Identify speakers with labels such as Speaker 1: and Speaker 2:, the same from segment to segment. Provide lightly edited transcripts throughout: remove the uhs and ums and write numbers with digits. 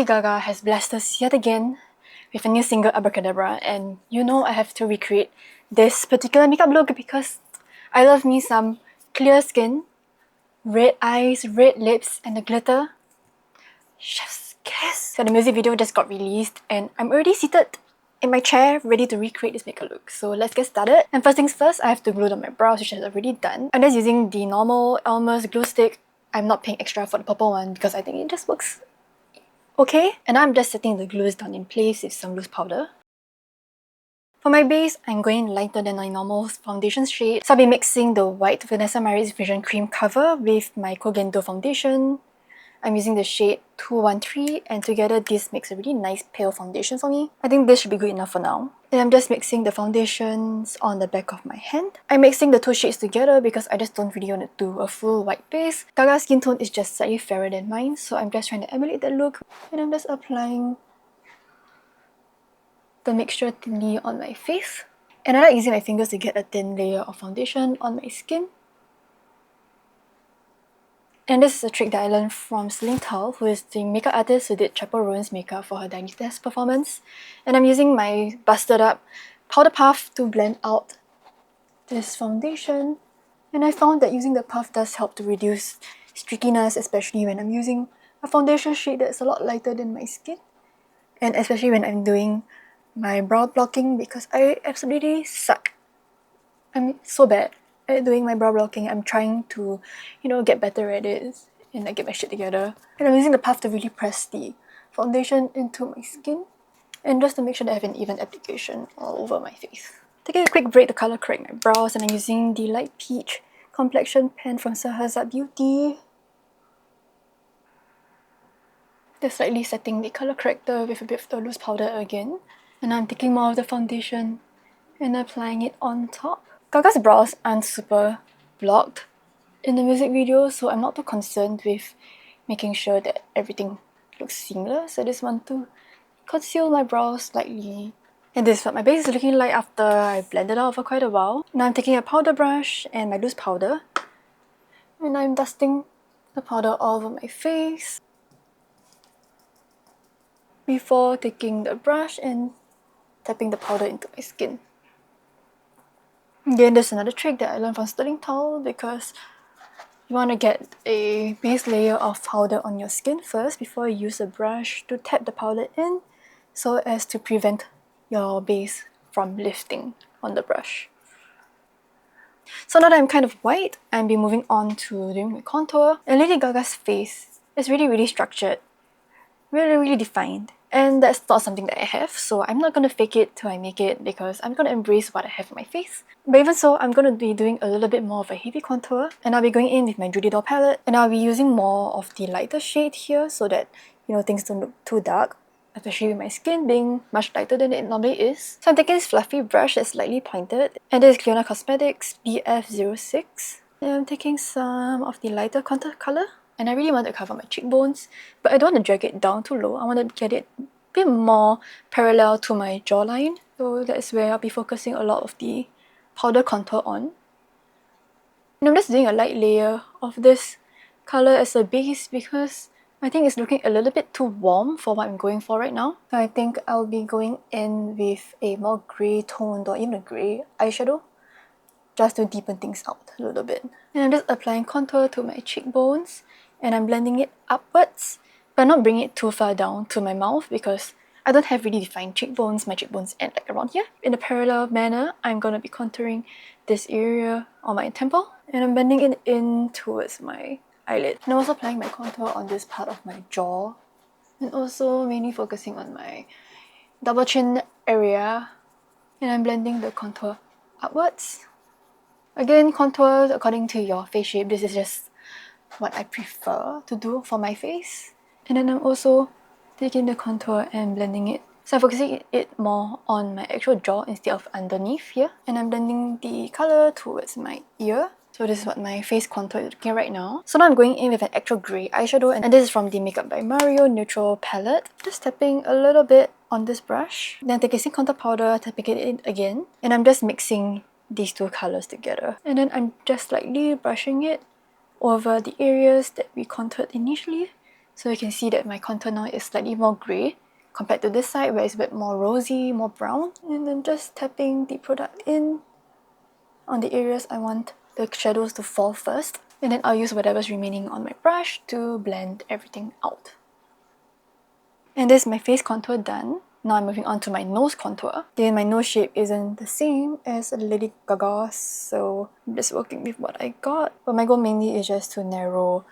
Speaker 1: Lady Gaga has blessed us yet again with a new single, Abracadabra, and you know I have to recreate this particular makeup look because I love me some clear skin, red eyes, red lips, and the glitter. Chef's kiss! So the music video just got released and I'm already seated in my chair ready to recreate this makeup look. So let's get started. And first things first, I have to glue down my brows, which I've already done. I'm just using the normal Elmers glue stick. I'm not paying extra for the purple one because I think it just works okay. And I'm just setting the glues down in place with some loose powder. For my base, I'm going lighter than my normal foundation shade. So I'll be mixing the white Danessa Myricks Vision Cream cover with my Kogendo foundation. I'm using the shade 213 and together this makes a really nice pale foundation for me. I think this should be good enough for now. And I'm just mixing the foundations on the back of my hand. I'm mixing the two shades together because I just don't really want to do a full white base. Gaga's skin tone is just slightly fairer than mine, so I'm just trying to emulate that look. And I'm just applying the mixture thinly on my face. And I like using my fingers to get a thin layer of foundation on my skin. And this is a trick that I learned from Judydoll, who is the makeup artist who did Chappell Roan's makeup for her Danessa performance. And I'm using my busted up powder puff to blend out this foundation. And I found that using the puff does help to reduce streakiness, especially when I'm using a foundation shade that's a lot lighter than my skin. And especially when I'm doing my brow blocking because I absolutely suck. I'm so bad at doing my brow blocking. I'm trying to, get better at it and get my shit together. And I'm using the puff to really press the foundation into my skin and just to make sure that I have an even application all over my face. Taking a quick break to color correct my brows, and I'm using the light peach complexion pen from Sahazad Beauty. Just slightly setting the color corrector with a bit of the loose powder again. And I'm taking more of the foundation and applying it on top. Gaga's brows aren't super blocked in the music video, so I'm not too concerned with making sure that everything looks seamless. I just want to conceal my brows slightly. And this is what my base is looking like after I blended out for quite a while. Now I'm taking a powder brush and my loose powder, and I'm dusting the powder all over my face before taking the brush and tapping the powder into my skin. Again, there's another trick that I learned from Judydoll because you want to get a base layer of powder on your skin first before you use a brush to tap the powder in so as to prevent your base from lifting on the brush. So now that I'm kind of white, I'm be moving on to doing my contour. And Lady Gaga's face is really structured, really defined. And that's not something that I have, so I'm not going to fake it till I make it because I'm going to embrace what I have on my face. But even so, I'm going to be doing a little bit more of a heavy contour, and I'll be going in with my Judydoll palette, and I'll be using more of the lighter shade here so that, things don't look too dark, especially with my skin being much lighter than it normally is. So I'm taking this fluffy brush that's slightly pointed, and this is Cliona Cosmetics BF06. And I'm taking some of the lighter contour color. And I really want to cover my cheekbones, but I don't want to drag it down too low. I want to get it a bit more parallel to my jawline. So that's where I'll be focusing a lot of the powder contour on. And I'm just doing a light layer of this color as a base because I think it's looking a little bit too warm for what I'm going for right now. So I think I'll be going in with a more grey toned or even a grey eyeshadow just to deepen things out a little bit. And I'm just applying contour to my cheekbones. And I'm blending it upwards, but not bringing it too far down to my mouth because I don't have really defined cheekbones. My cheekbones end like around here. In a parallel manner, I'm going to be contouring this area on my temple, and I'm bending it in towards my eyelid. And I'm also applying my contour on this part of my jaw, and also mainly focusing on my double chin area, and I'm blending the contour upwards. Again, contour according to your face shape. This is just what I prefer to do for my face. And then I'm also taking the contour and blending it. So I'm focusing it more on my actual jaw instead of underneath here. And I'm blending the color towards my ear. So this is what my face contour is looking right now. So now I'm going in with an actual grey eyeshadow, and this is from the Makeup by Mario Neutral palette. Just tapping a little bit on this brush. Then taking some contour powder, tapping it in again. And I'm just mixing these two colors together. And then I'm just slightly brushing it over the areas that we contoured initially So you can see that my contour now is slightly more grey compared to this side where it's a bit more rosy, more brown. And then just tapping the product in on the areas I want the shadows to fall first. And then I'll use whatever's remaining on my brush to blend everything out. And this is my face contour done. Now I'm moving on to my nose contour. Then my nose shape isn't the same as Lady Gaga's, so I'm just working with what I got. But my goal mainly is just to narrow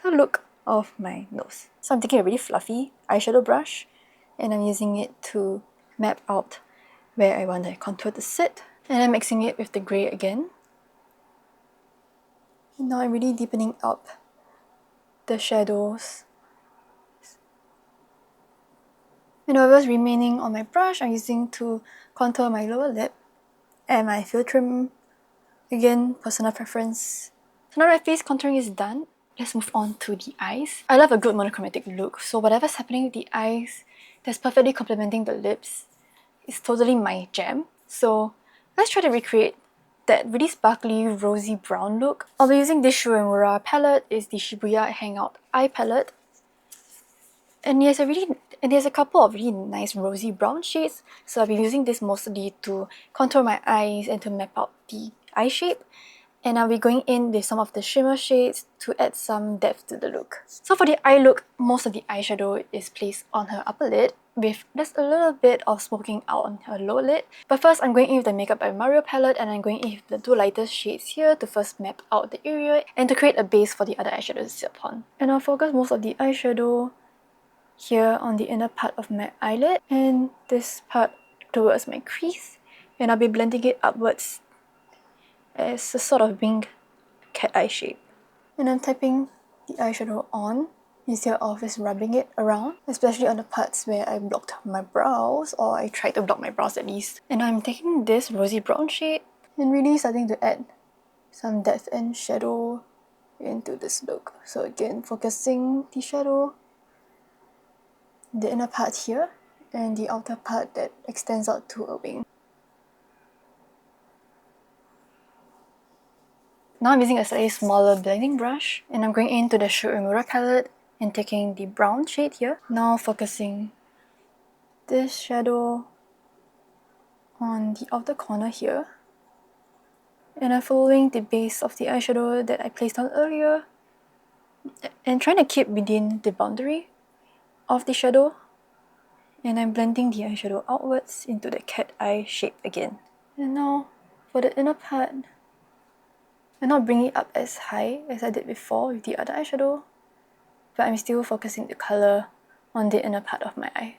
Speaker 1: the look of my nose. So I'm taking a really fluffy eyeshadow brush and I'm using it to map out where I want the contour to sit. And I'm mixing it with the grey again. And now I'm really deepening up the shadows. And whatever's remaining on my brush, I'm using to contour my lower lip and my Filtrum. Again, personal preference. So now my face contouring is done, let's move on to the eyes. I love a good monochromatic look, so whatever's happening with the eyes that's perfectly complementing the lips is totally my jam. So let's try to recreate that really sparkly rosy brown look. I'll be using this Uemura palette. It's the Shibuya Hangout eye palette. And there's a couple of really nice rosy brown shades, so I'll be using this mostly to contour my eyes and to map out the eye shape. And I'll be going in with some of the shimmer shades to add some depth to the look. So for the eye look, most of the eyeshadow is placed on her upper lid with just a little bit of smoking out on her lower lid. But first, I'm going in with the Makeup by Mario palette and I'm going in with the two lightest shades here to first map out the area and to create a base for the other eyeshadows to sit upon. And I'll focus most of the eyeshadow here on the inner part of my eyelid and this part towards my crease, and I'll be blending it upwards as a sort of winged cat eye shape. And I'm tapping the eyeshadow on instead of just rubbing it around, especially on the parts where I blocked my brows, or I tried to block my brows at least. And I'm taking this rosy brown shade and really starting to add some depth and shadow into this look. So again, focusing the shadow, the inner part here, and the outer part that extends out to a wing. Now I'm using a slightly smaller blending brush, and I'm going into the Uemura palette and taking the brown shade here. Now focusing this shadow on the outer corner here. And I'm following the base of the eyeshadow that I placed on earlier and trying to keep within the boundary of the shadow. And I'm blending the eyeshadow outwards into the cat eye shape again. And now for the inner part, I'm not bringing it up as high as I did before with the other eyeshadow, but I'm still focusing the colour on the inner part of my eye.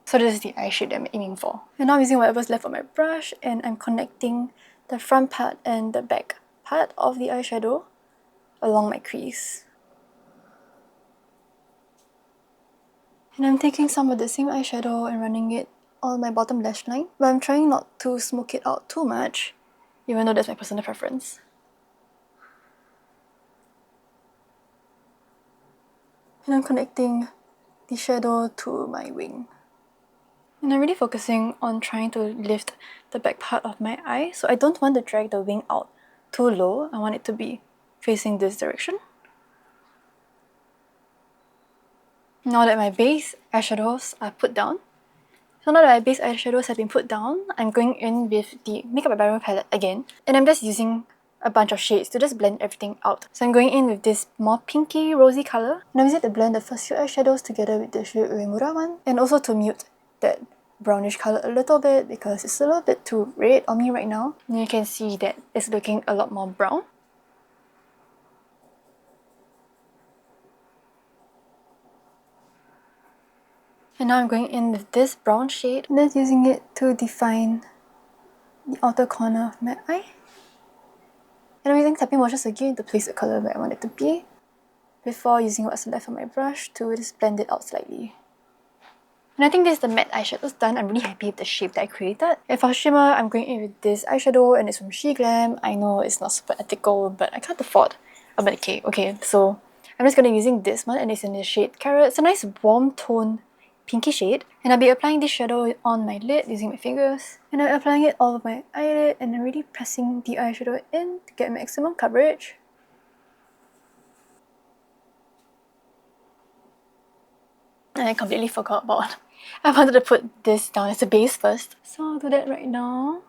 Speaker 1: So this is the eye shape that I'm aiming for. And now I'm using whatever's left of my brush and I'm connecting the front part and the back part of the eyeshadow along my crease. And I'm taking some of the same eyeshadow and running it on my bottom lash line, but I'm trying not to smoke it out too much, even though that's my personal preference. And I'm connecting the shadow to my wing. And I'm really focusing on trying to lift the back part of my eye, so I don't want to drag the wing out too low. I want it to be facing this direction. Now that my base eyeshadows are put down, have been put down, I'm going in with the Makeup by Mario palette again, and I'm just using a bunch of shades to just blend everything out. So I'm going in with this more pinky rosy colour, and I'm using it to blend the first few eyeshadows together with the Uemura one, and also to mute that brownish colour a little bit because it's a little bit too red on me right now. And you can see that it's looking a lot more brown. And now I'm going in with this brown shade and then using it to define the outer corner of my eye. And I'm using tapping motions again to place the colour where I want it to be, before using what's left of my brush to just blend it out slightly. And I think this is the matte eyeshadows done. I'm really happy with the shape that I created. And for shimmer, I'm going in with this eyeshadow and it's from Sheglam. I know it's not super ethical, but I can't afford a Medicaid. Okay, so I'm just going to be using this one and it's in the shade Carats. It's a nice warm tone pinky shade. And I'll be applying this shadow on my lid using my fingers. And I'm applying it all over my eyelid and I'm really pressing the eyeshadow in to get maximum coverage. And I completely forgot about I wanted to put this down as a base first. So I'll do that right now.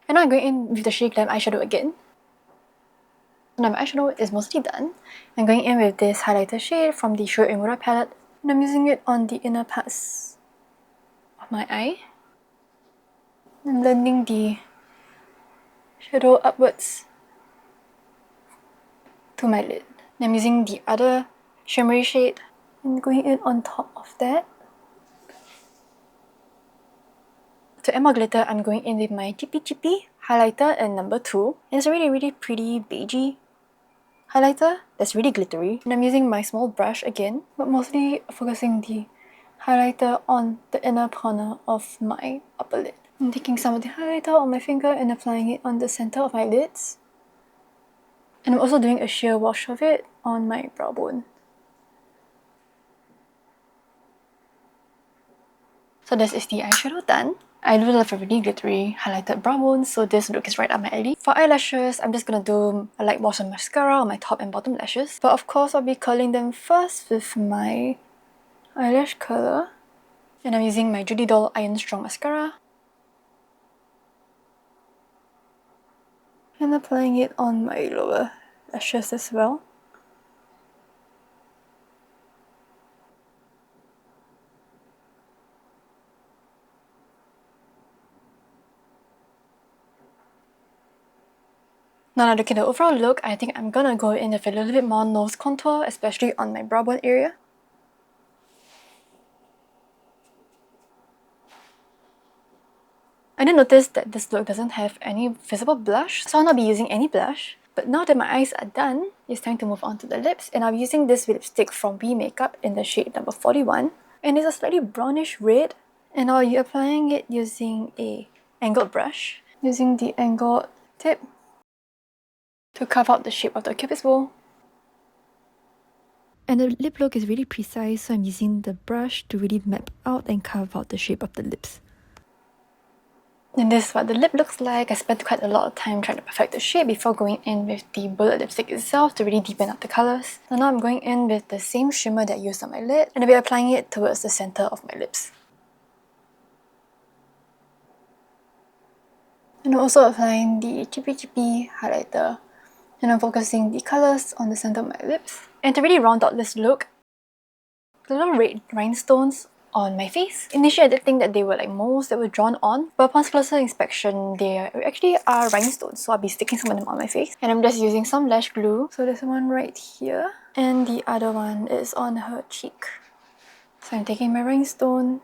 Speaker 1: And now I'm going in with the Sheglam eyeshadow again. Now my eyeshadow is mostly done. I'm going in with this highlighter shade from the Uemura palette. And I'm using it on the inner parts of my eye. I'm blending the shadow upwards to my lid. And I'm using the other shimmery shade and going in on top of that. To add more glitter, I'm going in with my Cipicipi highlighter in number 2. And it's a really pretty beigey highlighter that's really glittery. And I'm using my small brush again, but mostly focusing the highlighter on the inner corner of my upper lid. I'm taking some of the highlighter on my finger and applying it on the center of my lids. And I'm also doing a sheer wash of it on my brow bone. So this is the eyeshadow done. I do love a really glittery highlighted brow bone, so this look is right up my alley. For eyelashes, I'm just gonna do a light wash of mascara on my top and bottom lashes. But of course, I'll be curling them first with my eyelash curler. And I'm using my Judydoll Iron Strong Mascara. And applying it on my lower lashes as well. Now looking at the overall look, I think I'm gonna go in with a little bit more nose contour, especially on my brow bone area. I did notice that this look doesn't have any visible blush, so I'll not be using any blush. But now that my eyes are done, it's time to move on to the lips, and I'm using this lipstick from We Makeup in the shade number 41. And it's a slightly brownish red, and I'll be applying it using a angled brush, using the angled tip to carve out the shape of the cupid's bow. And the lip look is really precise, so I'm using the brush to really map out and carve out the shape of the lips. And this is what the lip looks like. I spent quite a lot of time trying to perfect the shape before going in with the bullet lipstick itself to really deepen up the colours. So now I'm going in with the same shimmer that I used on my lid, and I'll be applying it towards the centre of my lips. And I'm also applying the Cipicipi highlighter, and I'm focusing the colours on the centre of my lips. And to really round out this look, the little red rhinestones on my face. Initially, I did think that they were like moles that were drawn on, but upon closer inspection, they actually are rhinestones, so I'll be sticking some of them on my face. And I'm just using some lash glue. So there's one right here, and the other one is on her cheek. So I'm taking my rhinestone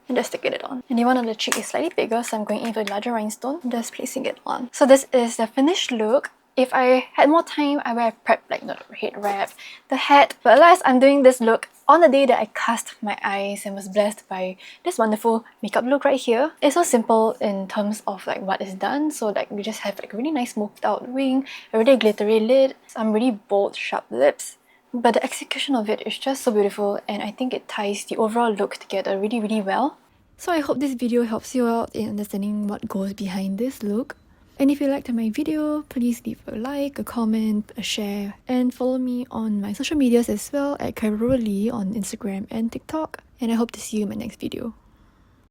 Speaker 1: and just sticking it on. And the one on the cheek is slightly bigger, so I'm going in with a larger rhinestone and just placing it on. So this is the finished look. If I had more time, I would have prepped like the head wrap, the hat, but alas, I'm doing this look on the day that I cast my eyes and was blessed by this wonderful makeup look right here. It's so simple in terms of like what is done, so like we just have like a really nice smoked out wing, a really glittery lid, some really bold sharp lips. But the execution of it is just so beautiful, and I think it ties the overall look together really well. So I hope this video helps you out in understanding what goes behind this look. And if you liked my video, please leave a like, a comment, a share, and follow me on my social medias as well at carorolee on Instagram and TikTok. And I hope to see you in my next video.